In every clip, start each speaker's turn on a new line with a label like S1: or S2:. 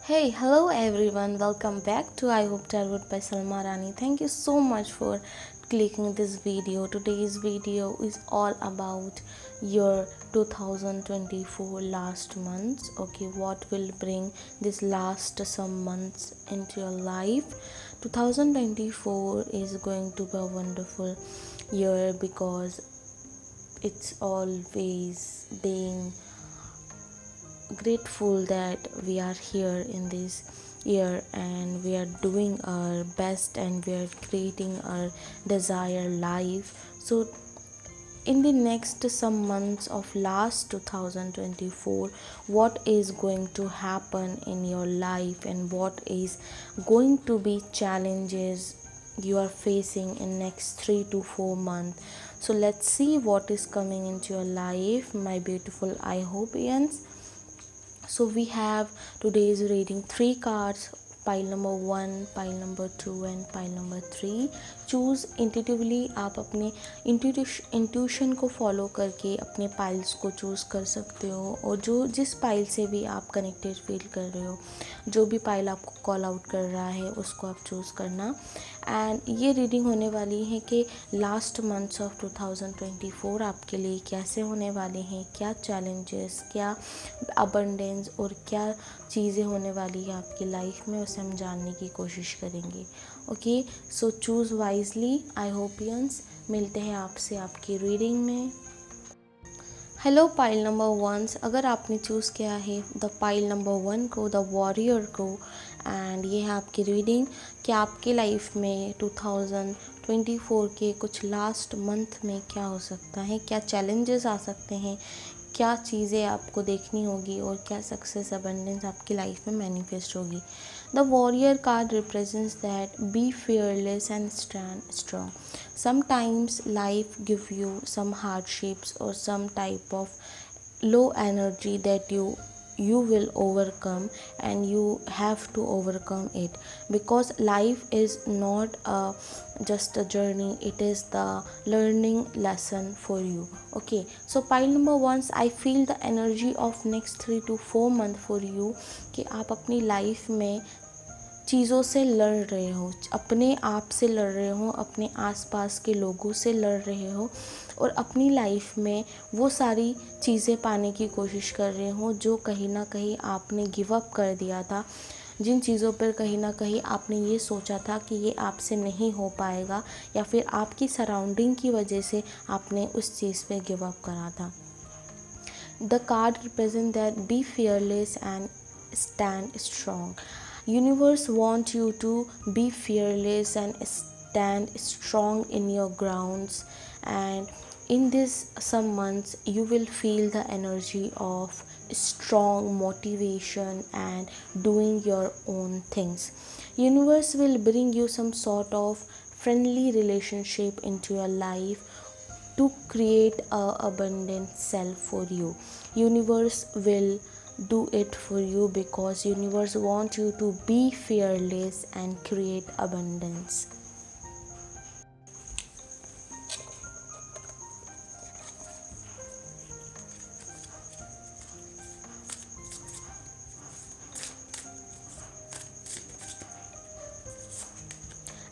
S1: Hey, hello everyone. Welcome back to I Hope Tarot by Salma Rani. Thank you so much for clicking this video. Today's video is all about your 2024 last months. Okay, what will bring this last some months into your life? 2024 is going to be a wonderful year because it's always being grateful that we are here in this year and we are doing our best and we are creating our desired life. So in the next some months of last 2024, what is going to happen in your life and what is going to be challenges you are facing in next 3 to 4 months. So let's see what is coming into your life, my beautiful I hopians. So we have today's reading 3 cards, pile number 1, pile number 2 and pile number 3. Choose intuitively आप अपने intuition को follow करके अपने piles को choose कर सकते हो और जो जिस पाइल से भी आप कनेक्टेड फील कर रहे हो, जो भी पाइल आपको कॉल आउट कर रहा है उसको आप चूज़ करना. एंड ये रीडिंग होने वाली है कि लास्ट मंथ्स ऑफ 2024 आपके लिए कैसे होने वाले हैं, क्या चैलेंजेस, क्या अबंडेंस और क्या चीज़ें होने वाली है आपकी लाइफ में, उसे हम जानने की कोशिश करेंगे. ओके, सो चूज़ वाइजली आई होपियंस. मिलते हैं आपसे आपकी रीडिंग में. हेलो पाइल नंबर 1, अगर आपने चूज़ किया है द पाइल नंबर 1 को, द वॉरियर को, एंड ये है आपकी रीडिंग कि आपके लाइफ में 2024 के कुछ लास्ट मंथ में क्या हो सकता है, क्या चैलेंजेस आ सकते हैं, क्या चीज़ें आपको देखनी होगी और क्या सक्सेस अबंडेंस आपकी लाइफ में मैनिफेस्ट होगी. The warrior card represents that be fearless and stand strong. Sometimes life give you some hardships or some type of low energy that you will overcome, and you have to overcome it because life is not just a journey, it is the learning lesson for you. Okay, so pile number 1, I feel the energy of next 3 to 4 month for you कि आप अपनी life में चीज़ों से लड़ रहे हो, अपने आप से लड़ रहे हो, अपने आसपास के लोगों से लड़ रहे हो और अपनी लाइफ में वो सारी चीज़ें पाने की कोशिश कर रहे हो जो कहीं ना कहीं आपने गिव अप कर दिया था, जिन चीज़ों पर कहीं ना कहीं आपने ये सोचा था कि ये आपसे नहीं हो पाएगा या फिर आपकी सराउंडिंग की वजह से आपने उस चीज़ पे गिव अप करा था. The card represent that be fearless and stand strong. Universe want you to be fearless and stand strong in your grounds, and in this some months you will feel the energy of strong motivation and doing your own things. Universe will bring you some sort of friendly relationship into your life to create a abundant self for you. Universe will do it for you because universe want you to be fearless and create abundance.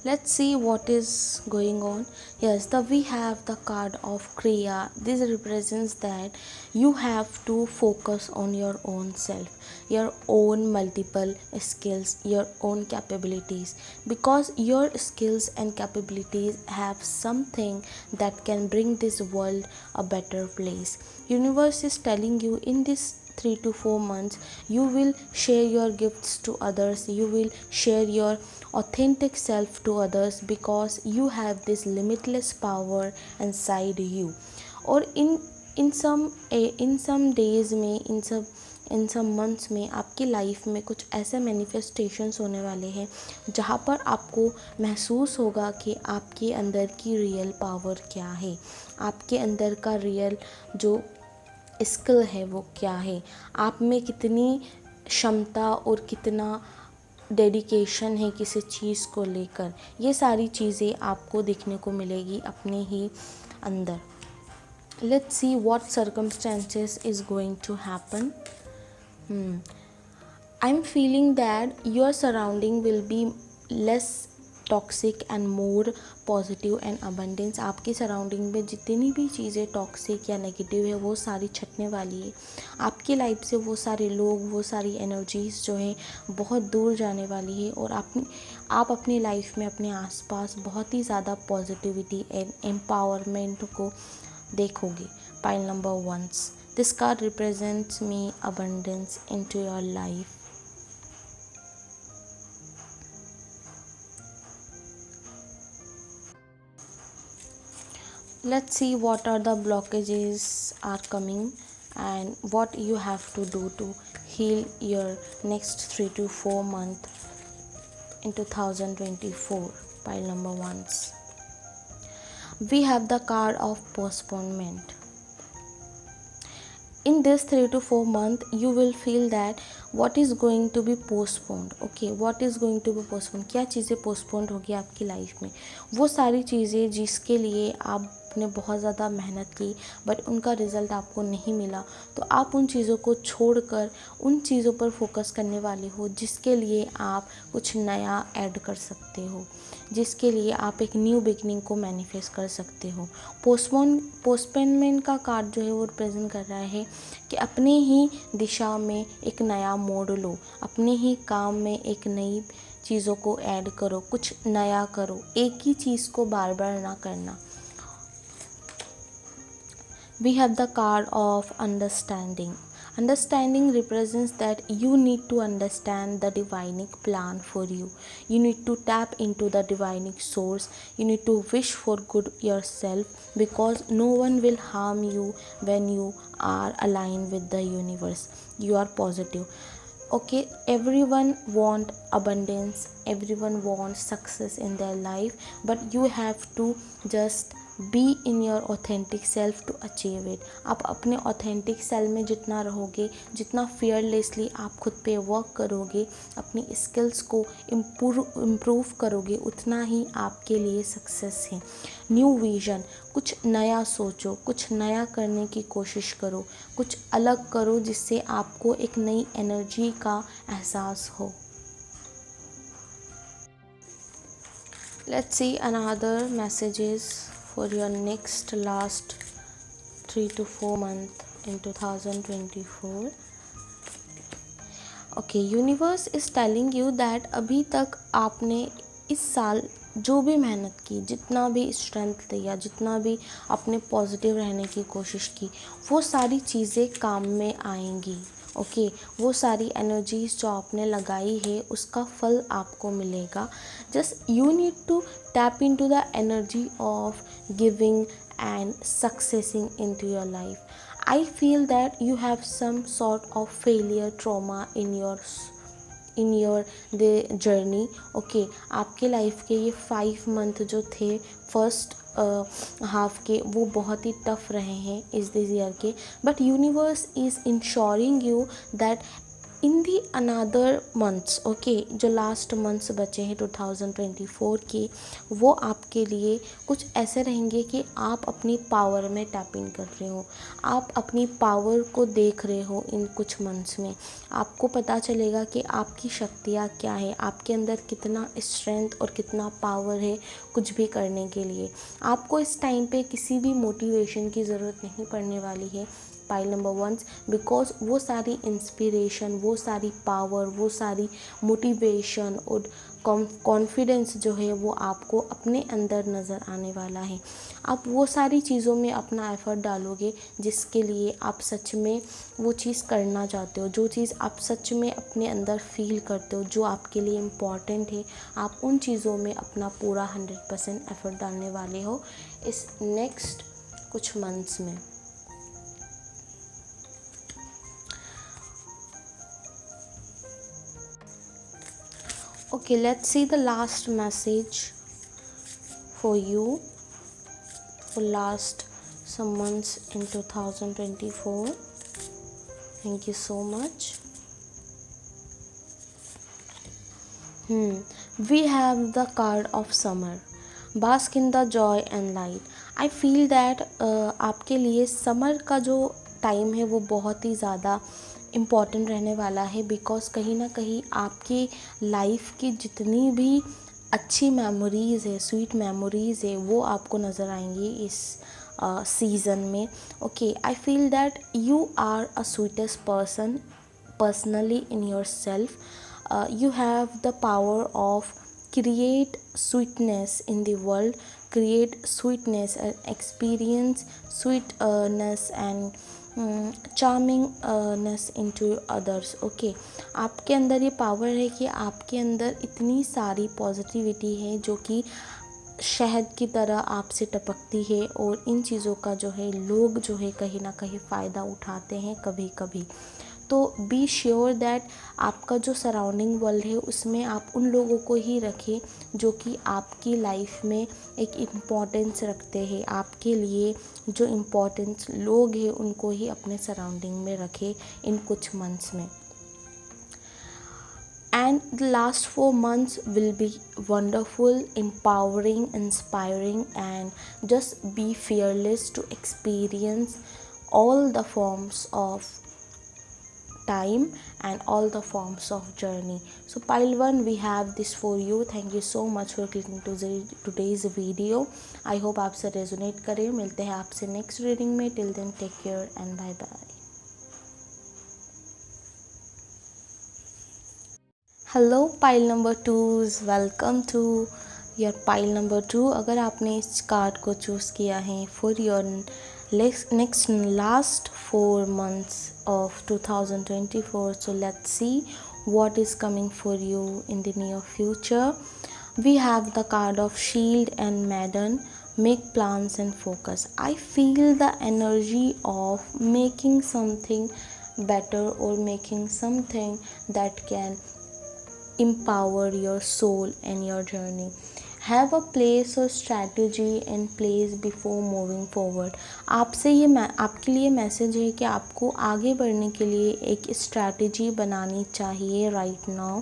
S1: Let's see what is going on. Yes, we have the card of Kriya. This represents that you have to focus on your own self, your own multiple skills, your own capabilities, because your skills and capabilities have something that can bring this world a better place. Universe is telling you in this 3 to 4 months you will share your gifts to others, you will share your authentic self to others because you have this limitless power inside you. और इन some days में, इन सब months में आपकी life में कुछ ऐसे manifestations होने वाले हैं जहाँ पर आपको महसूस होगा कि आपके अंदर की रियल पावर क्या है, आपके अंदर का रियल जो स्किल है वो क्या है, आप में कितनी क्षमता और कितना डेडिकेशन है किसी चीज़ को लेकर. ये सारी चीज़ें आपको देखने को मिलेगी अपने ही अंदर. Let's see what circumstances is going to happen. I'm feeling that your surrounding will be less toxic and more positive and abundance. आपकी सराउंडिंग में जितनी भी चीज़ें टॉक्सिक या नेगेटिव है वो सारी छटने वाली है. आपकी लाइफ से वो सारे लोग, वो सारी एनर्जीज जो है बहुत दूर जाने वाली है. और आप अपनी लाइफ में अपने आसपास बहुत ही ज़्यादा पॉजिटिविटी एंड एम्पावरमेंट को देखोगे. Pile number 1, this card represents me abundance into your life. Let's see what are the blockages are coming and what you have to do to heal your next 3 to 4 months in 2024. Pile number 1. We have the card of postponement. In this 3 to 4 months you will feel that what is going to be postponed. Okay, what is going to be postponed? क्या चीज़ें postponed होगी आपकी life में? वो सारी चीज़ें जिसके लिए आपने बहुत ज़्यादा मेहनत की बट उनका रिज़ल्ट आपको नहीं मिला, तो आप उन चीज़ों को छोड़कर उन चीज़ों पर फोकस करने वाले हो जिसके लिए आप कुछ नया ऐड कर सकते हो, जिसके लिए आप एक न्यू बिगनिंग को मैनिफेस्ट कर सकते हो. पोस्टपोनमेंट का कार्ड जो है वो रिप्रेजेंट कर रहा है कि अपने ही दिशा में एक नया मोड़ लो, अपने ही काम में एक नई चीज़ों को ऐड करो, कुछ नया करो, एक ही चीज़ को बार बार ना करना. We have the card of understanding. Understanding represents that you need to understand the divinic plan for you. You need to tap into the divinic source. You need to wish for good yourself, because no one will harm you when you are aligned with the universe. You are positive. Okay, everyone want abundance, everyone wants success in their life, but you have to just be in your authentic self to achieve it. आप अपने authentic self में जितना रहोगे, जितना fearlessly आप खुद पे work करोगे, अपनी स्किल्स को इम्प्रूव करोगे, उतना ही आपके लिए सक्सेस है. न्यू विजन, कुछ नया सोचो, कुछ नया करने की कोशिश करो, कुछ अलग करो जिससे आपको एक नई एनर्जी का एहसास हो. Let's see another messages for your next last 3 to 4 months in 2024. Okay, universe is telling you that अभी तक आपने इस साल जो भी मेहनत की, जितना भी स्ट्रेंथ दिया, जितना भी अपने पॉजिटिव रहने की कोशिश की, वो सारी चीज़ें काम में आएंगी. ओके, वो सारी एनर्जीज जो आपने लगाई है उसका फल आपको मिलेगा. Just you need to tap into the energy of giving and successing into your life. I feel that you have some sort of failure trauma in your the journey. Okay, आपके life के ये 5 month जो थे first half के, वो बहुत ही tough रहे हैं इस दिस ईयर के, but universe is ensuring you that in the another months, okay, जो लास्ट मंथ्स बचे हैं 2024 के, वो आपके लिए कुछ ऐसे रहेंगे कि आप अपनी पावर में टैप इन कर रहे हो, आप अपनी पावर को देख रहे हो. इन कुछ मंथ्स में आपको पता चलेगा कि आपकी शक्तियाँ क्या है, आपके अंदर कितना स्ट्रेंथ और कितना पावर है कुछ भी करने के लिए. आपको इस टाइम पे किसी भी मोटिवेशन की ज़रूरत नहीं पड़ने वाली है. पाइल नंबर 1, बिकॉज वो सारी इंस्पिरेशन, वो सारी पावर, वो सारी मोटिवेशन और कॉन्फिडेंस जो है वो आपको अपने अंदर नज़र आने वाला है. आप वो सारी चीज़ों में अपना एफर्ट डालोगे जिसके लिए आप सच में वो चीज़ करना चाहते हो, जो चीज़ आप सच में अपने अंदर फील करते हो, जो आपके लिए इम्पॉर्टेंट है, आप उन चीज़ों में अपना पूरा 100% एफर्ट डालने वाले हो इस नेक्स्ट कुछ मंथ्स में. Okay, let's see the last message for you for last some months in 2024. Thank you so much. We have the card of summer. Bask in the joy and light. I feel that आपके लिए summer का जो time है वो बहुत ही ज़्यादा important रहने वाला है, बिकॉज़ कहीं ना कहीं आपकी लाइफ की जितनी भी अच्छी मेमोरीज़ है, स्वीट मेमोरीज़ है, वो आपको नज़र आएंगी इस सीज़न में. Okay, I feel that you are a sweetest person personally in yourself. You have the power of create sweetness in the world, create sweetness and experience sweetness and charmingness into others. Okay, आपके अंदर ये power है कि आपके अंदर इतनी सारी positivity है जो कि शहद की तरह आपसे टपकती है, और इन चीज़ों का जो है लोग जो है कहीं ना कहीं फ़ायदा उठाते हैं कभी कभी. तो बी श्योर दैट आपका जो सराउंडिंग वर्ल्ड है उसमें आप उन लोगों को ही रखें जो कि आपकी लाइफ में एक इम्पॉर्टेंस रखते हैं. आपके लिए जो इम्पॉर्टेंस लोग हैं उनको ही अपने सराउंडिंग में रखें इन कुछ मंथ्स में. And the last 4 months will be wonderful, empowering, inspiring, and just be fearless to experience all the forms of time and all the forms of journey. So pile 1, we have this for you. Thank you so much for clicking to today's video. I hope आपसे resonate करे. मिलते हैं आपसे next reading में. Till then take care and bye bye. Hello pile number 2s, welcome to your pile number 2. अगर आपने इस card को चूज़ किया है for your next last 4 months of 2024, so let's see what is coming for you in the near future. We have the card of shield and maiden. Make plans and focus. I feel the energy of making something better or making something that can empower your soul and your journey. Have a place or strategy in place before moving forward. आपसे ये आपके लिए message है कि आपको आगे बढ़ने के लिए एक स्ट्रैटेजी बनानी चाहिए राइट नाउ.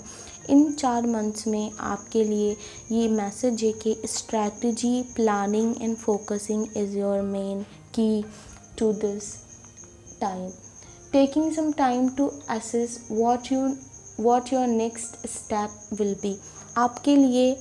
S1: इन 4 months में आपके लिए ये मैसेज है कि strategy, planning and focusing is your main key to this time. Taking some time to assess what your next step will be. आपके लिए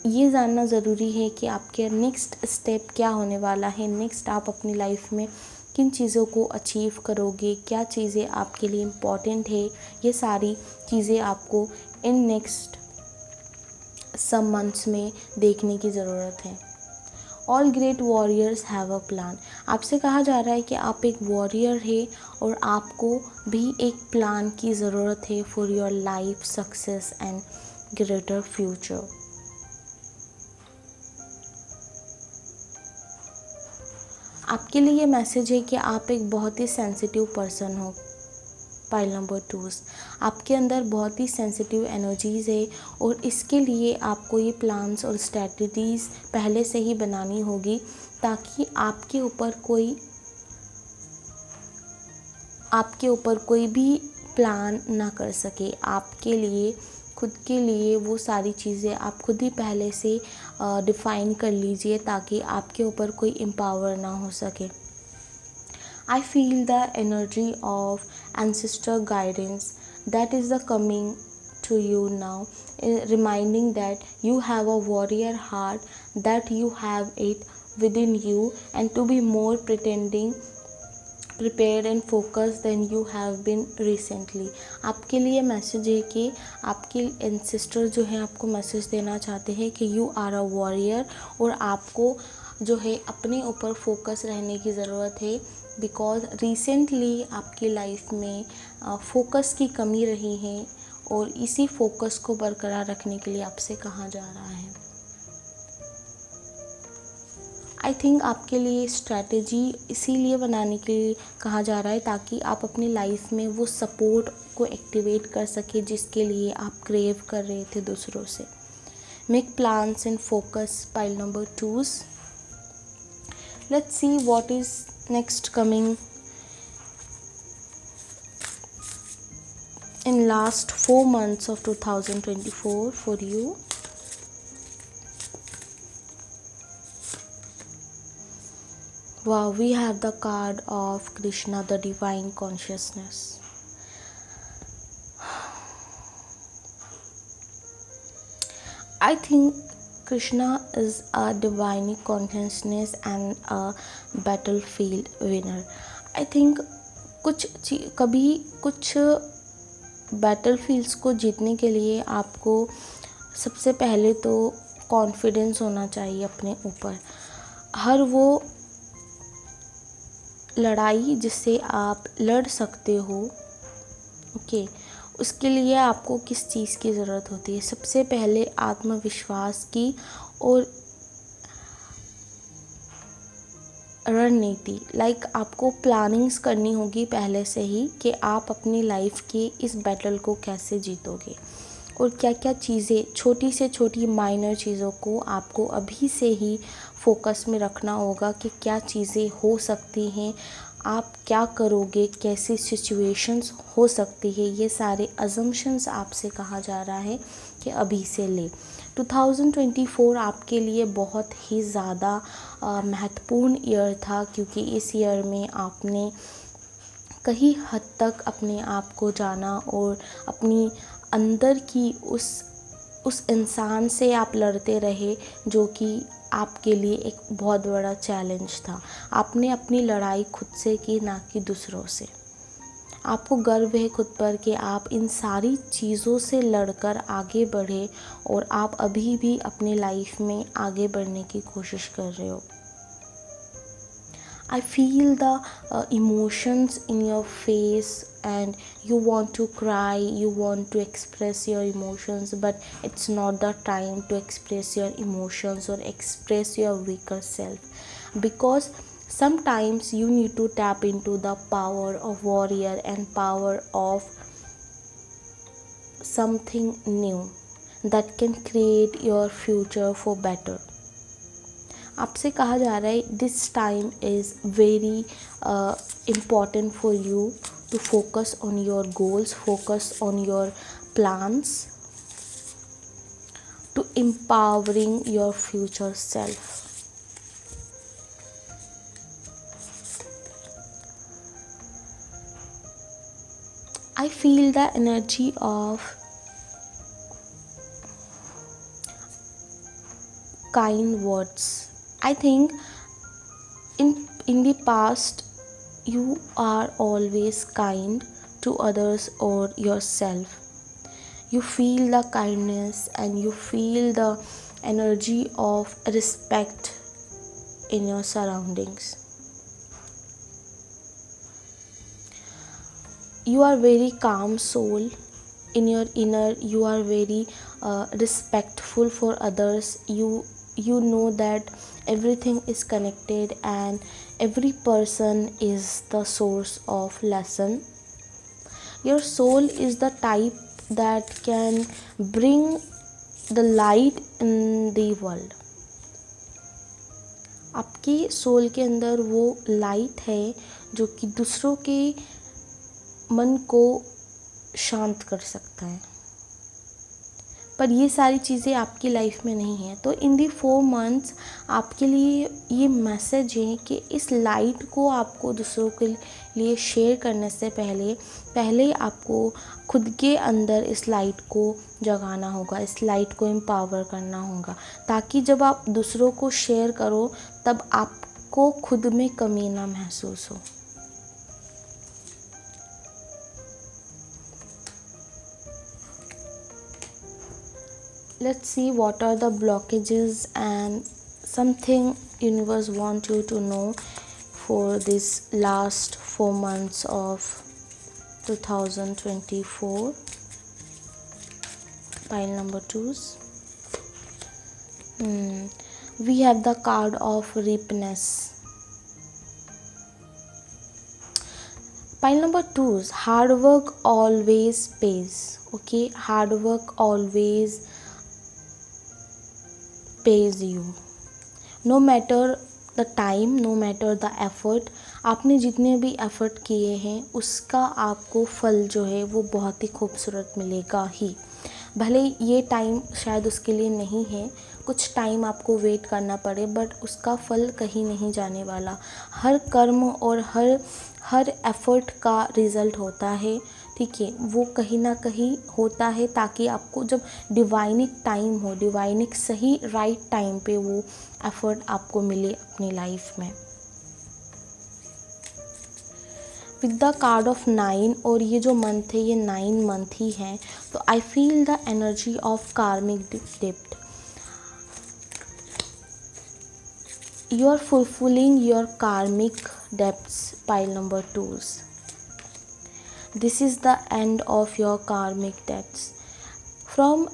S1: ये जानना ज़रूरी है कि आपके नेक्स्ट स्टेप क्या होने वाला है. नेक्स्ट आप अपनी लाइफ में किन चीज़ों को अचीव करोगे, क्या चीज़ें आपके लिए इम्पॉर्टेंट है, ये सारी चीज़ें आपको इन नेक्स्ट सम मंथ्स में देखने की ज़रूरत है. All great warriors have a plan. आपसे कहा जा रहा है कि आप एक वॉरियर है और आपको भी एक प्लान की ज़रूरत है for your life success and greater future. आपके लिए ये मैसेज है कि आप एक बहुत ही सेंसिटिव पर्सन हो. पाइल नंबर 2s, आपके अंदर बहुत ही सेंसिटिव एनर्जीज़ है और इसके लिए आपको ये प्लान्स और स्ट्रैटेजीज़ पहले से ही बनानी होगी ताकि आपके ऊपर कोई भी प्लान ना कर सके. आपके लिए खुद के लिए वो सारी चीज़ें आप खुद ही पहले से डिफ़ाइन कर लीजिए ताकि आपके ऊपर कोई एम्पावर ना हो सके. I feel the energy of ancestor guidance that is the coming to you now, reminding that you have a warrior heart, that you have it within you, and to be more prepared and focused than you have been recently. आपके लिए message है कि आपके ancestor जो है आपको message देना चाहते हैं कि यू आर अ वॉरियर, और आपको जो है अपने ऊपर फोकस रहने की ज़रूरत है बिकॉज़ रिसेंटली आपकी लाइफ में फोकस की कमी रही है और इसी फोकस को बरकरार रखने के लिए आपसे कहा जा रहा है. आई थिंक आपके लिए स्ट्रैटेजी इसीलिए बनाने के लिए कहा जा रहा है ताकि आप अपनी लाइफ में वो सपोर्ट को एक्टिवेट कर सके जिसके लिए आप क्रेव कर रहे थे दूसरों से. Make plans and focus. Pile number 2s, let's see what is next coming in last 4 months of 2024 for you. Wow, we have the card of Krishna, the divine consciousness. I think Krishna is a divine consciousness and a battlefield winner. I think कभी कुछ बैटलफील्ड्स को जीतने के लिए आपको सबसे पहले तो कॉन्फिडेंस होना चाहिए अपने ऊपर। हर वो लड़ाई जिससे आप लड़ सकते हो, ओके, उसके लिए आपको किस चीज़ की ज़रूरत होती है? सबसे पहले आत्मविश्वास की और रणनीति। आपको प्लानिंग्स करनी होगी पहले से ही कि आप अपनी लाइफ के इस बैटल को कैसे जीतोगे, और क्या क्या चीज़ें, छोटी से छोटी माइनर चीज़ों को आपको अभी से ही फोकस में रखना होगा कि क्या चीज़ें हो सकती हैं, आप क्या करोगे, कैसी सिचुएशंस हो सकती है। ये सारे अजम्पशंस आपसे कहा जा रहा है कि अभी से ले। 2024 आपके लिए बहुत ही ज़्यादा महत्वपूर्ण ईयर था, क्योंकि इस ईयर में आपने कहीं हद तक अपने आप को जाना और अपनी अंदर की उस इंसान से आप लड़ते रहे जो कि आपके लिए एक बहुत बड़ा चैलेंज था। आपने अपनी लड़ाई खुद से की, ना कि दूसरों से। आपको गर्व है खुद पर कि आप इन सारी चीज़ों से लड़कर आगे बढ़े और आप अभी भी अपनी लाइफ में आगे बढ़ने की कोशिश कर रहे हो। I feel the emotions in your face, and you want to cry, you want to express your emotions, but it's not the time to express your emotions or express your weaker self, because sometimes you need to tap into the power of warrior and power of something new that can create your future for better. आपसे कहा जा रहा है this time is very important for you to focus on your goals, focus on your plans, to empowering your future self. I feel the energy of kind words. I think in the past you are always kind to others or yourself. You feel the kindness and you feel the energy of respect in your surroundings. You are very calm soul. In your inner you are very respectful for others. You know that everything is connected and every person is the source of lesson. Your soul is the type that can bring the light in the world. आपकी soul के अंदर वो light है जो कि दूसरों के मन को शांत कर सकता है, पर ये सारी चीज़ें आपकी लाइफ में नहीं है। तो इन दी 4 मंथ्स आपके लिए ये मैसेज है कि इस लाइट को आपको दूसरों के लिए शेयर करने से पहले आपको खुद के अंदर इस लाइट को जगाना होगा, इस लाइट को एम्पावर करना होगा, ताकि जब आप दूसरों को शेयर करो तब आपको खुद में कमी ना महसूस हो। Let's see what are the blockages and something universe want you to know for this last 4 months of 2024. Pile number 2s. We have the card of reapness. Pile number 2s. Hard work always pays. Okay, hard work always pays you. No matter the time, no matter the effort. आपने जितने भी effort किए हैं उसका आपको फल जो है वो बहुत ही खूबसूरत मिलेगा ही। भले ये टाइम शायद उसके लिए नहीं है, कुछ टाइम आपको वेट करना पड़े, बट उसका फल कहीं नहीं जाने वाला। हर कर्म और हर एफ़र्ट का रिज़ल्ट होता है ठीक है, वो कहीं ना कहीं होता है ताकि आपको जब डिवाइनिक टाइम हो, डिवाइनिक सही राइट टाइम पे वो एफर्ट आपको मिले अपनी लाइफ में। विद द कार्ड ऑफ 9, और ये जो मंथ है ये 9 मंथ ही है, तो I feel the energy of karmic डेप्ट। You are fulfilling your karmic debts, pile number 2s. This is the end of your karmic debts. From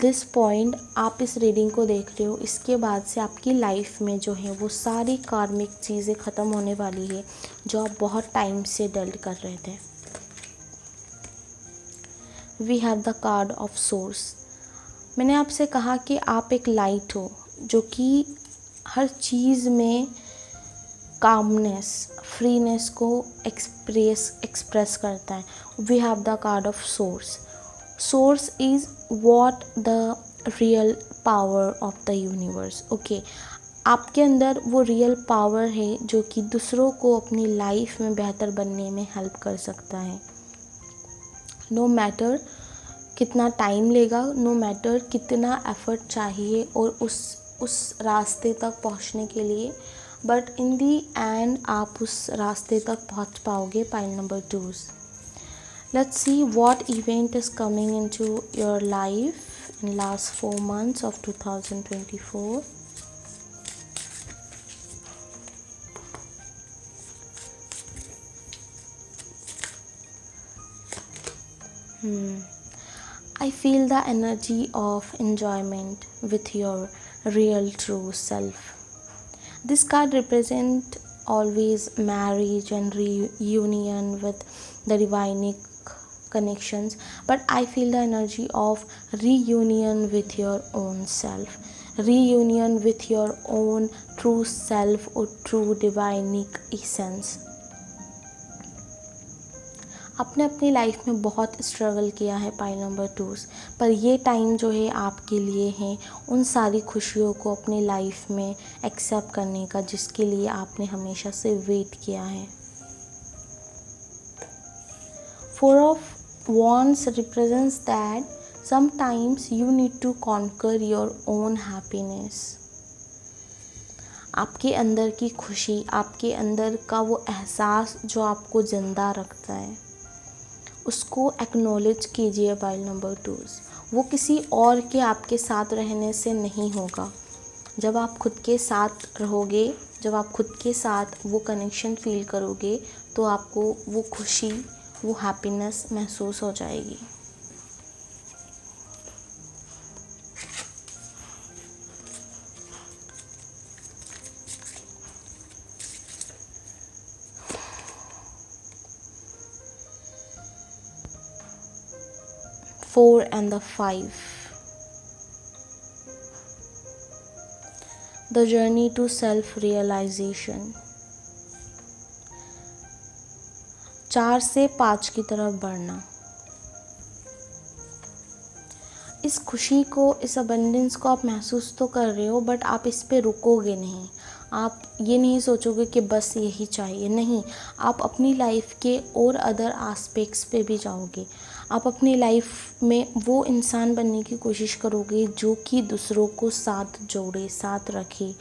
S1: this point आप इस रीडिंग को देख रहे हो, इसके बाद से आपकी लाइफ में जो है वो सारी कार्मिक चीज़ें ख़त्म होने वाली है जो आप बहुत टाइम से डल्ड कर रहे थे। We have the card of source. मैंने आपसे कहा कि आप एक लाइट हो जो कि हर चीज़ में कामनेस, फ्रीनेस को एक्सप्रेस करता है। We have the card of source. Source is what the real power of the universe. Okay, आपके अंदर वो रियल पावर है जो कि दूसरों को अपनी लाइफ में बेहतर बनने में हेल्प कर सकता है। नो मैटर कितना टाइम लेगा, नो मैटर कितना एफर्ट चाहिए और उस रास्ते तक पहुंचने के लिए, बट इन दी एंड आप उस रास्ते तक पहुंच पाओगे। Pile number 2। Let's see what event is coming into your life in last 4 months of 2024। I feel the energy of enjoyment with your real true self. This card represent always marriage and reunion with the divinic connections, but I feel the energy of reunion with your own self, reunion with your own true self or true divinic essence. आपने अपनी life में बहुत struggle किया है pile number 2, पर ये time जो है आपके लिए है उन सारी खुशियों को अपनी लाइफ में एक्सेप्ट करने का जिसके लिए आपने हमेशा से वेट किया है। 4 of Wands represents that sometimes you need to conquer your own happiness. आपके अंदर की खुशी, आपके अंदर का वो एहसास जो आपको ज़िंदा रखता है, उसको एक्नॉलेज कीजिए। पाइल नंबर 2, वो किसी और के आपके साथ रहने से नहीं होगा। जब आप खुद के साथ रहोगे, जब आप खुद के साथ वो कनेक्शन फील करोगे तो आपको वो खुशी, वो हैप्पीनेस महसूस हो जाएगी। Four and the 5. The journey to self-realization. 4 से 5 की तरफ बढ़ना। इस खुशी को, इस अबंडेंस को आप महसूस तो कर रहे हो, बट आप इस पे रुकोगे नहीं। आप ये नहीं सोचोगे कि बस यही चाहिए, नहीं, आप अपनी लाइफ के और अदर एस्पेक्ट्स पे भी जाओगे। आप अपनी लाइफ में वो इंसान बनने की कोशिश करोगे जो कि दूसरों को साथ जोड़े, साथ रखे,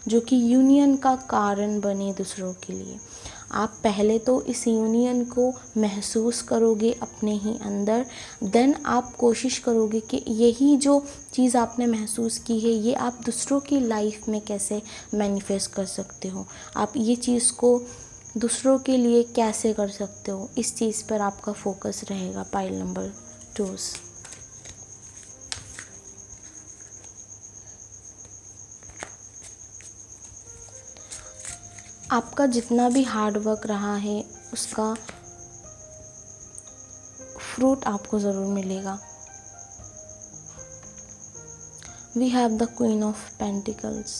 S1: जो कि यूनियन का कारण बने दूसरों के लिए। आप पहले तो इस यूनियन को महसूस करोगे अपने ही अंदर, देन आप कोशिश करोगे कि यही जो चीज़ आपने महसूस की है ये आप दूसरों की लाइफ में कैसे मैनिफेस्ट कर सकते हो, आप ये चीज़ को दूसरों के लिए कैसे कर सकते हो, इस चीज़ पर आपका फोकस रहेगा। Pile number 2। आपका जितना भी हार्ड वर्क रहा है उसका फ्रूट आपको ज़रूर मिलेगा। We have the queen of pentacles,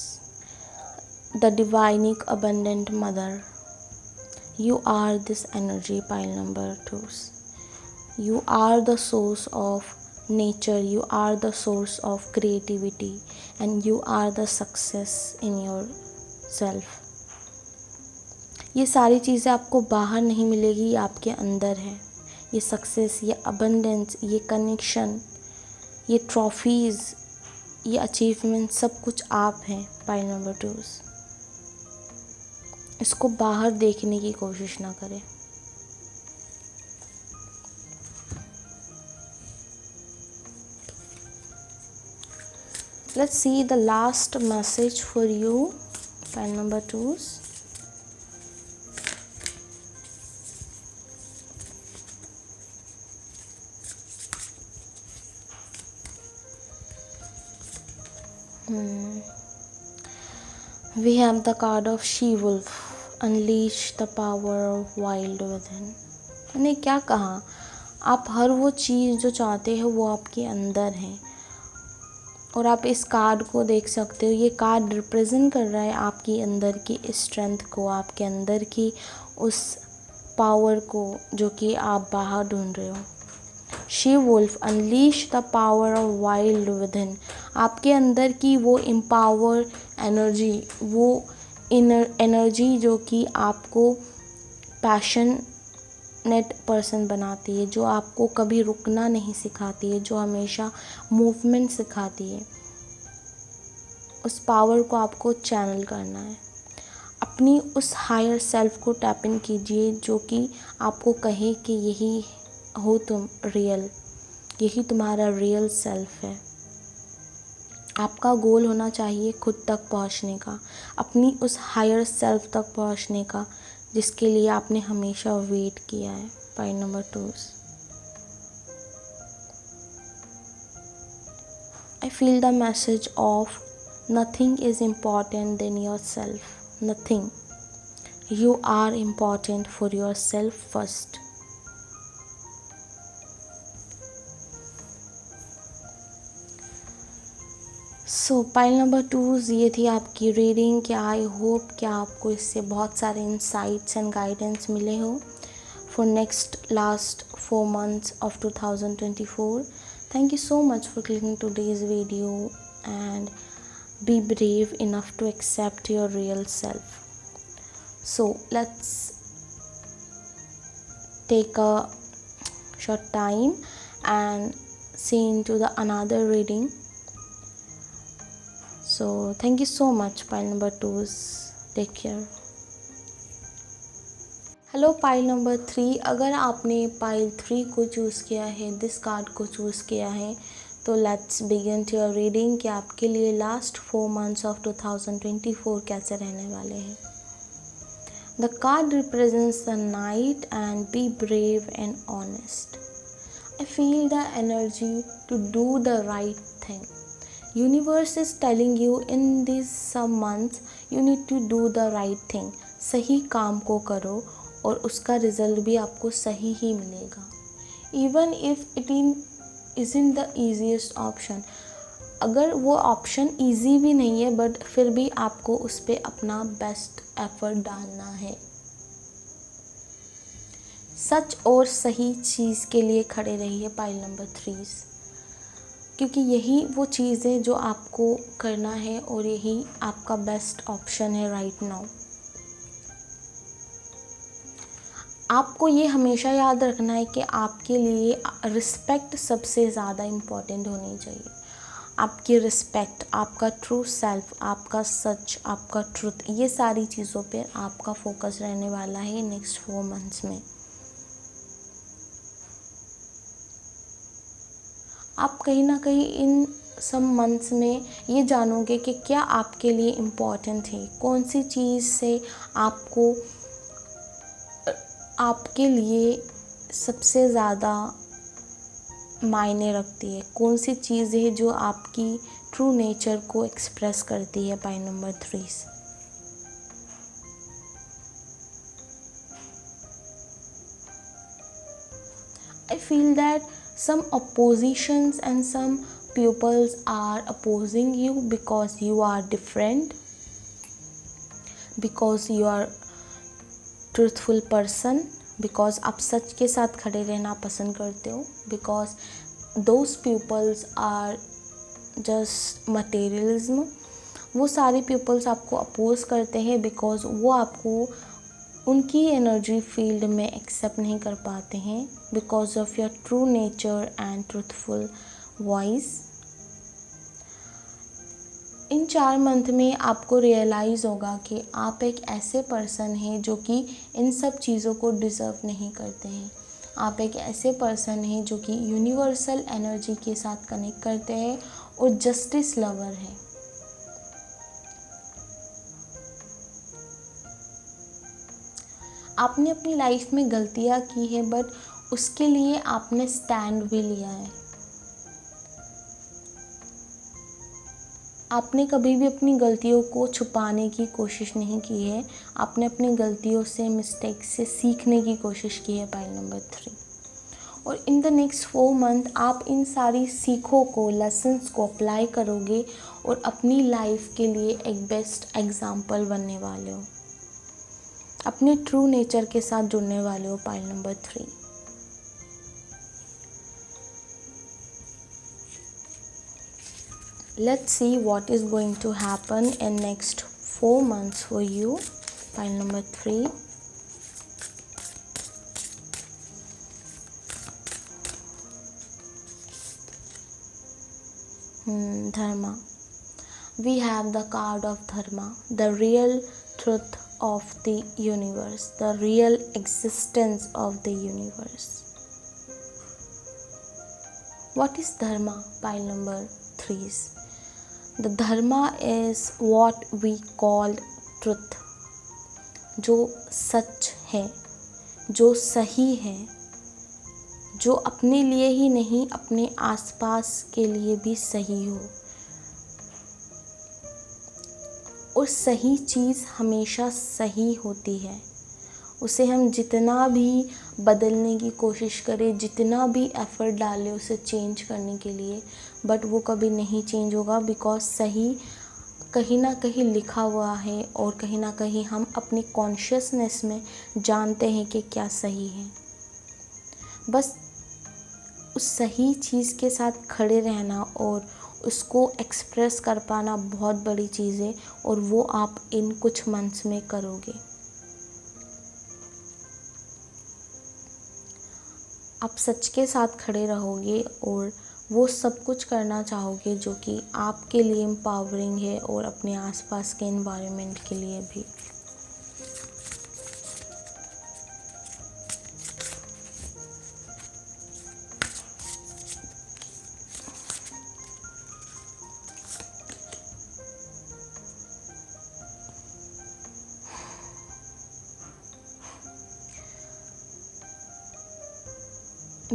S1: the divine abundant mother. You are this energy, pile number 2. You are the source of nature, you are the source of creativity, and you are the success in yourself. ये सारी चीज़ें आपको बाहर नहीं मिलेगी, ये आपके अंदर है। ये सक्सेस, ये अबंडेंस, ये कनेक्शन, ये ट्रॉफीज़, ये अचीवमेंट, सब कुछ आप हैं पाइल नंबर 2। इसको बाहर देखने की कोशिश ना करें। Let's see the last message for you, pile number 2s. We have the card of She-Wolf. Unleash the power of wild within. मैंने क्या कहा, आप हर वो चीज़ जो चाहते हो वो आपके अंदर है। और आप इस कार्ड को देख सकते हो, ये कार्ड रिप्रेजेंट कर रहा है आपकी अंदर की स्ट्रेंथ को, आपके अंदर की उस पावर को जो कि आप बाहर ढूंढ रहे हो। She wolf, unleash the power of wild within. आपके अंदर की वो एम्पावर एनर्जी, वो इनर एनर्जी जो कि आपको पैशनेट पर्सन बनाती है, जो आपको कभी रुकना नहीं सिखाती है, जो हमेशा मूवमेंट सिखाती है, उस पावर को आपको चैनल करना है। अपनी उस हायर सेल्फ को टैप इन कीजिए जो कि आपको कहे कि यही हो तुम रियल, यही तुम्हारा रियल सेल्फ है। आपका गोल होना चाहिए खुद तक पहुंचने का, अपनी उस हायर सेल्फ तक पहुंचने का, जिसके लिए आपने हमेशा वेट किया है। Point number 2, I feel the message of nothing is important than yourself. Nothing. You are important for yourself first. So pile number 2, ये थी आपकी रीडिंग। क्या आई होप कि आपको इससे बहुत सारे इंसाइट्स एंड गाइडेंस मिले हो for next last 4 months of 2024. Thank you so much for clicking today's video and be brave enough to accept your real self. So let's take a short time and see into the another reading. So thank you so much, pile number 2s. Take care. Hello pile number 3, अगर आपने pile 3 को choose किया है, this card को choose किया है, तो let's begin to your reading कि आपके लिए लास्ट 4 months ऑफ 2024 कैसे रहने वाले हैं। The card represents the knight and be brave and honest. I feel the energy to do the right thing. Universe is telling you in this some months you need to do the right thing. सही काम को करो और उसका result भी आपको सही ही मिलेगा। Even if it is in the easiest option, अगर वो ऑप्शन ईजी भी नहीं है बट फिर भी आपको उस पर अपना बेस्ट एफर्ट डालना है। सच और सही चीज़ के लिए खड़े रहिए पाइल नंबर 3, क्योंकि यही वो चीज़ है जो आपको करना है और यही आपका बेस्ट ऑप्शन है राइट नाउ। आपको ये हमेशा याद रखना है कि आपके लिए रिस्पेक्ट सबसे ज़्यादा इम्पॉर्टेंट होनी चाहिए। आपकी रिस्पेक्ट, आपका ट्रू सेल्फ, आपका सच, आपका ट्रुथ, ये सारी चीज़ों पे आपका फोकस रहने वाला है नेक्स्ट 4 months में। आप कहीं ना कहीं इन सम मंथ्स में ये जानोगे कि क्या आपके लिए इम्पॉर्टेंट है, कौन सी चीज़ से आपके लिए सबसे ज़्यादा मायने रखती है, कौन सी चीज़ है जो आपकी ट्रू नेचर को एक्सप्रेस करती है। Point number 3, I feel that some oppositions and some pupils are opposing you because you are different, because you are truthful person, because आप सच के साथ खड़े रहना पसंद करते हो, because those peoples are just materialism. वो सारे पीपल्स आपको अपोज करते हैं बिकॉज वो आपको उनकी एनर्जी फील्ड में एक्सेप्ट नहीं कर पाते हैं because of your true nature and truthful voice. In 4 month में आपको रियलाइज़ होगा कि आप एक ऐसे पर्सन हैं जो कि इन सब चीज़ों को डिज़र्व नहीं करते हैं। आप एक ऐसे पर्सन हैं जो कि यूनिवर्सल एनर्जी के साथ कनेक्ट करते हैं और जस्टिस लवर है। आपने अपनी लाइफ में गलतियाँ की है बट उसके लिए आपने स्टैंड भी लिया है। आपने कभी भी अपनी गलतियों को छुपाने की कोशिश नहीं की है। आपने अपनी गलतियों से, मिस्टेक से सीखने की कोशिश की है, पाइल नंबर 3। और इन द नेक्स्ट 4 मंथ आप इन सारी सीखों को, लेसन्स को अप्लाई करोगे और अपनी लाइफ के लिए एक बेस्ट एग्जाम्पल बनने वाले हो। अपने ट्रू नेचर के साथ जुड़ने वाले हो, pile number 3। Let's see what is going to happen in next 4 months for you, pile number 3. Dharma. We have the card of Dharma, the real truth of the universe, the real existence of the universe. What is Dharma, pile number 3's? The Dharma is what we call truth. जो सच है, जो सही है, जो अपने लिए ही नहीं अपने आसपास के लिए भी सही हो। और सही चीज़ हमेशा सही होती है। उसे हम जितना भी बदलने की कोशिश करें, जितना भी एफ़र्ट डालें उसे चेंज करने के लिए, बट वो कभी नहीं चेंज होगा बिकॉज सही कहीं ना कहीं लिखा हुआ है और कहीं ना कहीं हम अपनी कॉन्शियसनेस में जानते हैं कि क्या सही है। बस उस सही चीज़ के साथ खड़े रहना और उसको एक्सप्रेस कर पाना बहुत बड़ी चीज़ है और वो आप इन कुछ मंथ्स में करोगे। आप सच के साथ खड़े रहोगे और वो सब कुछ करना चाहोगे जो कि आपके लिए एम्पावरिंग है और अपने आसपास के एनवायरनमेंट के लिए भी।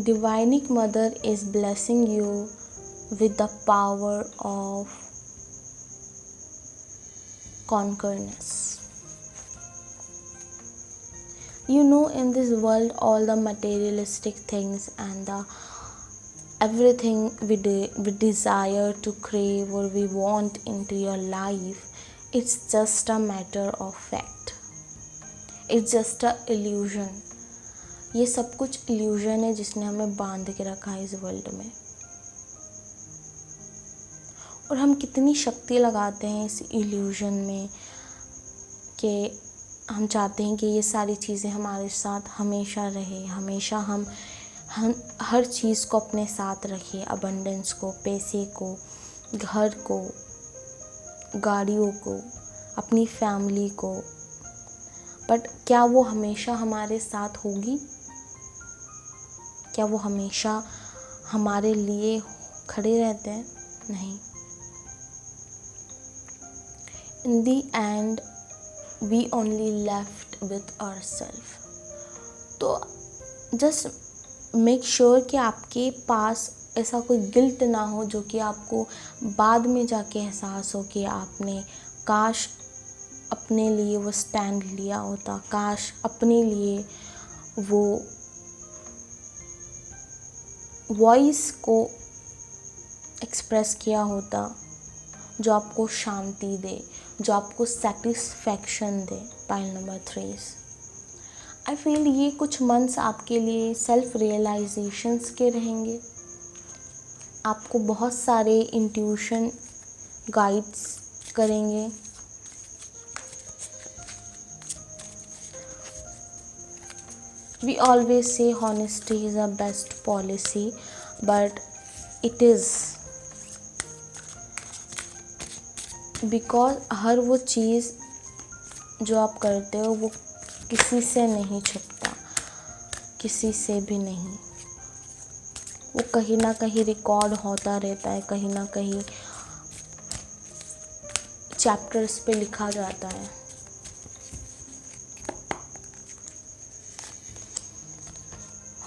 S1: Divinic Mother is blessing you with the power of conquerness. You know, in this world, all the materialistic things and the everything we desire to crave or we want into your life, it's just a matter of fact. It's just a illusion. ये सब कुछ illusion है जिसने हमें बांध के रखा है इस वर्ल्ड में। और हम कितनी शक्ति लगाते हैं इस इल्यूजन में कि हम चाहते हैं कि ये सारी चीज़ें हमारे साथ हमेशा रहे, हमेशा हम हर चीज़ को अपने साथ रखें, अबंडेंस को, पैसे को, घर को, गाड़ियों को, अपनी फैमिली को। बट क्या वो हमेशा हमारे साथ होगी? क्या वो हमेशा हमारे लिए खड़े रहते हैं? नहीं। In the end, we only left with ourselves. तो just make sure कि आपके पास ऐसा कोई गिल्ट ना हो जो कि आपको बाद में जाके एहसास हो कि आपने काश अपने लिए वो स्टैंड लिया होता, काश अपने लिए वो वॉइस को एक्सप्रेस किया होता जो आपको शांति दे, जो आपको satisfaction they. Pile number 3। I feel ये कुछ मंथ्स आपके लिए सेल्फ रियलाइजेशंस के रहेंगे। आपको बहुत सारे इंट्यूशन गाइड्स करेंगे We always say honesty is a best policy, but it is because हर वो चीज़ जो आप करते हो वो किसी से नहीं छुपता, किसी से भी नहीं। वो कहीं ना कहीं रिकॉर्ड होता रहता है, कहीं ना कहीं चैप्टर्स पे लिखा जाता है।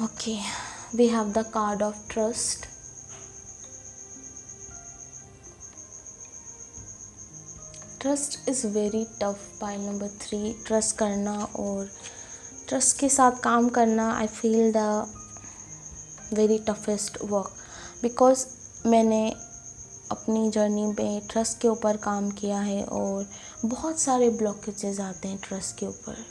S1: Okay, we have the card of trust. Trust is very tough. Pile number 3, trust करना और ट्रस्ट के साथ काम करना, I feel the very toughest work, because मैंने अपनी जर्नी में ट्रस्ट के ऊपर काम किया है और बहुत सारे ब्लॉकेजेस आते हैं ट्रस्ट के ऊपर।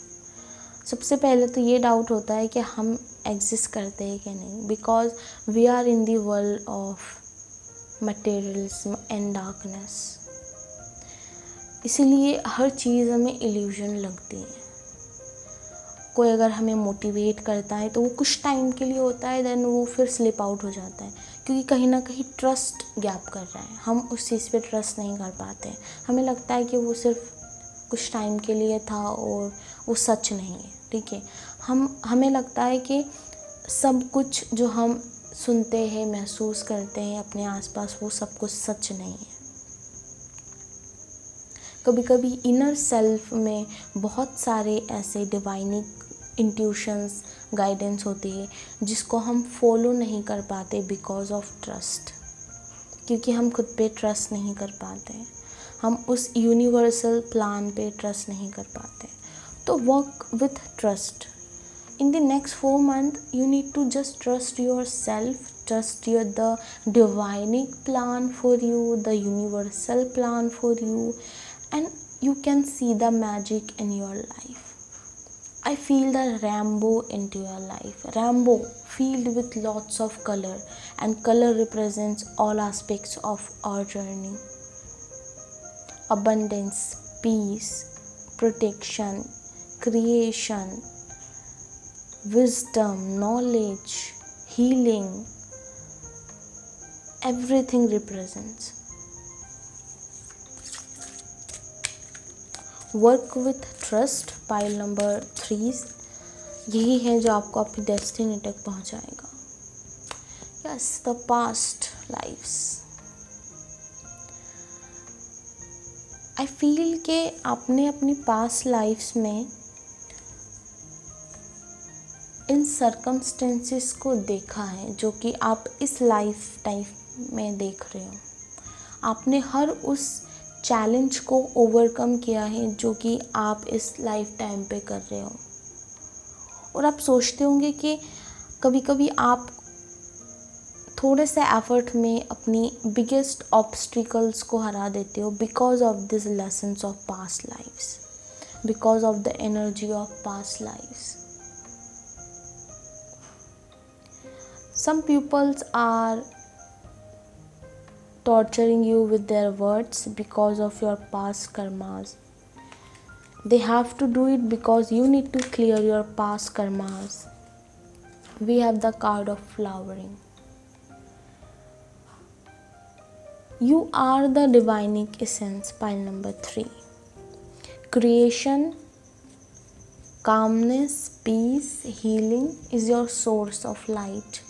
S1: सबसे पहले तो ये डाउट होता है कि हम एग्जिस्ट करते हैं कि नहीं, because we are in the world of materialism and darkness. इसीलिए हर चीज़ हमें इल्यूजन लगती है। कोई अगर हमें मोटिवेट करता है तो वो कुछ टाइम के लिए होता है, देन वो फिर स्लिप आउट हो जाता है, क्योंकि कहीं ना कहीं ट्रस्ट गैप कर रहा है। हम उस चीज़ पे ट्रस्ट नहीं कर पाते। हमें लगता है कि वो सिर्फ कुछ टाइम के लिए था और वो सच नहीं है। ठीक है, हमें लगता है कि सब कुछ जो हम सुनते हैं, महसूस करते हैं अपने आसपास, वो सब कुछ सच नहीं है। कभी कभी इनर सेल्फ में बहुत सारे ऐसे डिवाइनिक इंट्यूशंस, गाइडेंस होती है जिसको हम फॉलो नहीं कर पाते बिकॉज ऑफ ट्रस्ट, क्योंकि हम खुद पे ट्रस्ट नहीं कर पाते, हम उस यूनिवर्सल प्लान पे ट्रस्ट नहीं कर पाते। तो work with trust. In the next 4 months you need to just trust yourself, trust the divinic plan for you, the universal plan for you, and you can see the magic in your life. I feel the rainbow into your life. Rainbow filled with lots of color, and color represents all aspects of our journey. Abundance, peace, protection, creation, wisdom, knowledge, healing, everything represents. Work with trust, pile number 3, यही है जो आपको आपकी destiny तक पहुंचाएगा। Yes, the past lifes. I feel कि आपने अपनी पास्ट लाइफ्स में इन सर्कमस्टेंसेस को देखा है जो कि आप इस लाइफ टाइम में देख रहे हो। आपने हर उस चैलेंज को ओवरकम किया है जो कि आप इस लाइफ टाइम पे कर रहे हो। और आप सोचते होंगे कि कभी कभी आप थोड़े से एफर्ट में अपनी बिगेस्ट ऑब्स्टिकल्स को हरा देते हो because of this lessons of past lifes, because of the energy of past lifes. Some pupils are torturing you with their words because of your past karmas. They have to do it because you need to clear your past karmas. We have the card of flowering. You are the divinic essence, pile number 3. Creation, calmness, peace, healing is your source of light.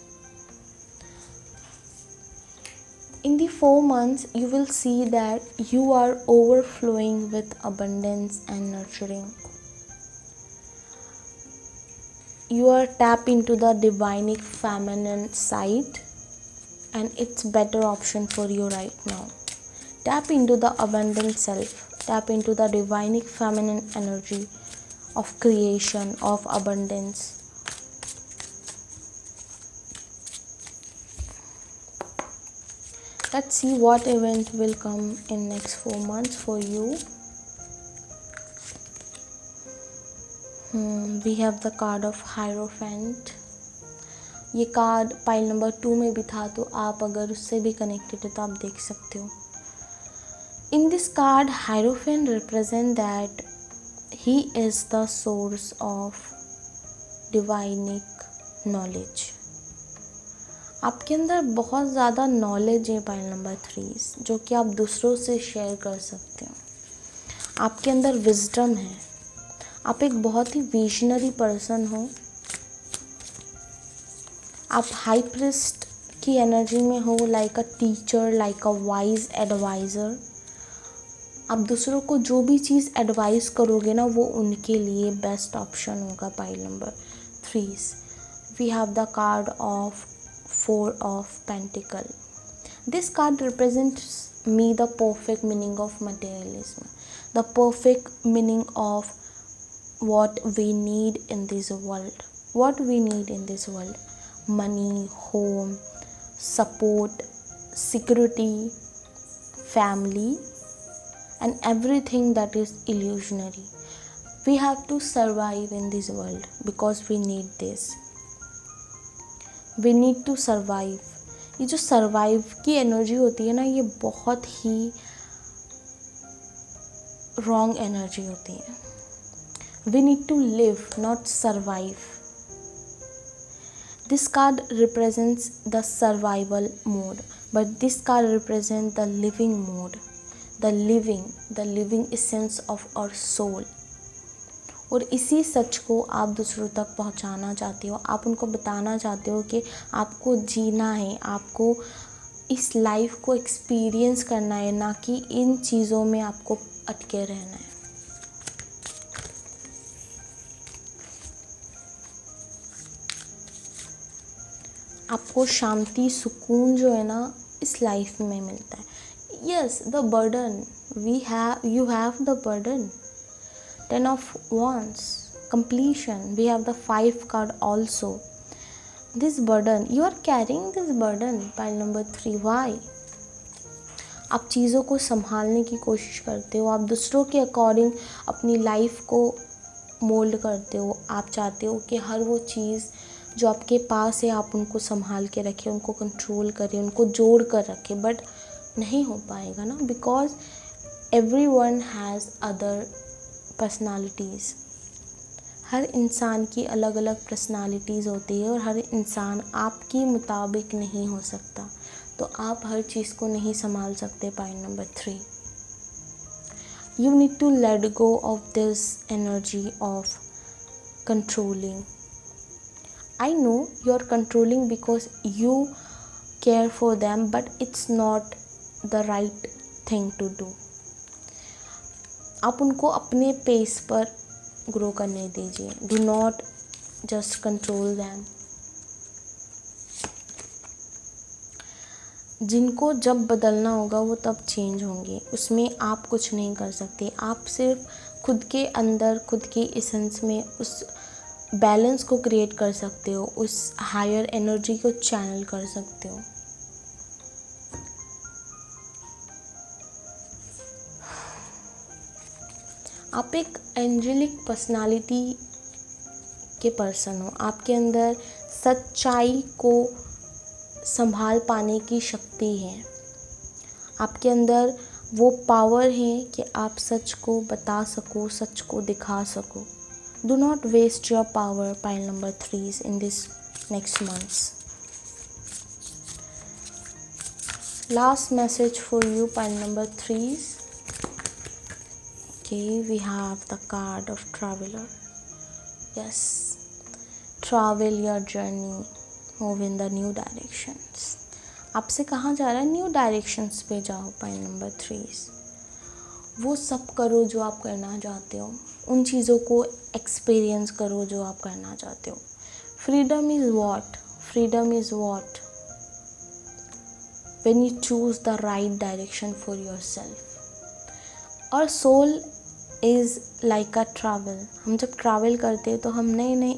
S1: In the 4 months, you will see that you are overflowing with abundance and nurturing. You are tapped into the divinic feminine side, and it's better option for you right now. Tap into the abundant self. Tap into the divinic feminine energy of creation, of abundance. Let's see what event will come in next 4 months for you. We have the card of Hierophant. ये card pile number 2 में भी था, तो आप अगर उससे भी connected है तो आप देख सकते हो। In this card, Hierophant represent that he is the source of divine knowledge. आपके अंदर बहुत ज़्यादा नॉलेज है पाइल नंबर 3, जो कि आप दूसरों से शेयर कर सकते हो। आपके अंदर विजडम है, आप एक बहुत ही विजनरी पर्सन हो। आप हाई प्रिस्ट की एनर्जी में हो, like a teacher, like a wise advisor. आप दूसरों को जो भी चीज़ एडवाइस करोगे ना, वो उनके लिए बेस्ट ऑप्शन होगा। Pile number 3 we have the card of 4 of pentacle. This card represents me the perfect meaning of materialism, the perfect meaning of what we need in this world. What we need in this world: money, home, support, security, family, and everything that is illusionary. We have to survive in this world because we need this. We need to survive. ये जो survive की energy होती है ना, ये बहुत ही wrong energy होती है। We need to live, not survive. This card represents the survival mode, but this card represent the living mode, the living essence of our soul. और इसी सच को आप दूसरों तक पहुंचाना चाहते हो। आप उनको बताना चाहते हो कि आपको जीना है, आपको इस लाइफ को एक्सपीरियंस करना है, ना कि इन चीज़ों में आपको अटके रहना है। आपको शांति, सुकून जो है ना, इस लाइफ में मिलता है। Yes, the burden you have the burden. 10 of Wands, completion. We have the 5 card also. This burden, you are carrying this burden. Pile number 3. Why? आप चीज़ों को संभालने की कोशिश करते हो, आप दूसरों के अकॉर्डिंग अपनी लाइफ को मोल्ड करते हो। आप चाहते हो कि हर वो चीज़ जो आपके पास है आप उनको संभाल के रखें, उनको कंट्रोल करें, उनको जोड़ कर रखें, बट नहीं हो पाएगा ना, because everyone has other personalities. हर इंसान की अलग अलग पर्सनालिटीज़ होती है और हर इंसान आपके मुताबिक नहीं हो सकता, तो आप हर चीज़ को नहीं संभाल सकते। Point number 3, you need to let go of this energy of controlling. I know you are controlling because you care for them, but it's not the right thing to do. आप उनको अपने पेस पर grow करने दीजिए। Do not just control them. जिनको जब बदलना होगा वो तब चेंज होंगे, उसमें आप कुछ नहीं कर सकते। आप सिर्फ खुद के अंदर, खुद की एसेंस में उस बैलेंस को क्रिएट कर सकते हो, उस हायर एनर्जी को चैनल कर सकते हो। आप एक एंजेलिक पर्सनालिटी के पर्सन हो। आपके अंदर सच्चाई को संभाल पाने की शक्ति है। आपके अंदर वो पावर है कि आप सच को बता सको, सच को दिखा सको। Do not waste your power. Pile number 3 in this next months. Last message for you, pile number 3. Okay, we have the card of traveler. Yes, travel your journey, move in the new directions. आपसे कहाँ जा रहा है? New directions पे जाओ। Point number 3, वो सब करो जो आप करना चाहते हो, उन चीज़ों को एक्सपीरियंस करो जो आप करना चाहते हो। Freedom is what? Freedom is what? when you choose the right direction for yourself. और soul is like a travel. हम जब ट्रैवल करते हैं तो हम नए नए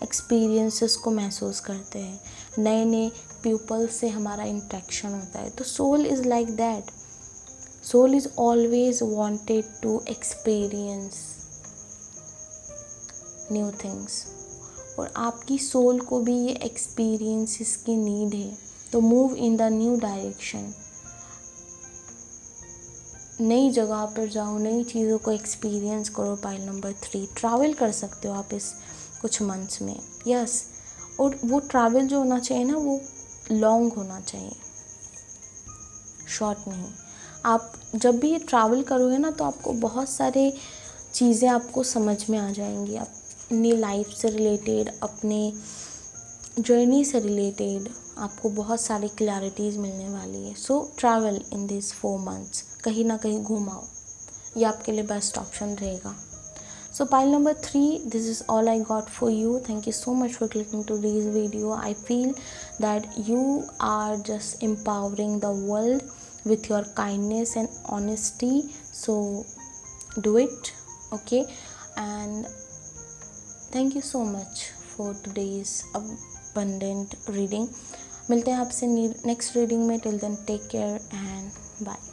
S1: एक्सपीरियंसेस को महसूस करते हैं, नए नए पीपल से हमारा इंटरेक्शन होता है। तो soul is like that. Soul is always wanted to experience new things, और आपकी सोल को भी ये एक्सपीरियंसेस की नीड है। तो move in the new direction. नई जगह पर जाओ, नई चीज़ों को एक्सपीरियंस करो। पाइल नंबर 3, ट्रैवल कर सकते हो आप इस कुछ मंथ्स में। यस, और वो ट्रैवल जो होना चाहिए ना वो लॉन्ग होना चाहिए, शॉर्ट नहीं। आप जब भी ये ट्रैवल करोगे ना तो आपको बहुत सारे चीज़ें आपको समझ में आ जाएंगी, अपनी लाइफ से रिलेटेड, अपने जर्नी से रिलेटेड आपको बहुत सारी क्लैरिटीज़ मिलने वाली है। सो ट्रैवल इन दिस 4 मंथ्स, कहीं ना कहीं घूम आओ, ये आपके लिए बेस्ट ऑप्शन रहेगा। So pile number 3, this is all I got for you. Thank you so much for clicking to this video. I feel that you are just empowering the world with your kindness and honesty. So do it, okay? And thank you so much for today's abundant reading. मिलते हैं आपसे next reading में. Till then take care and bye.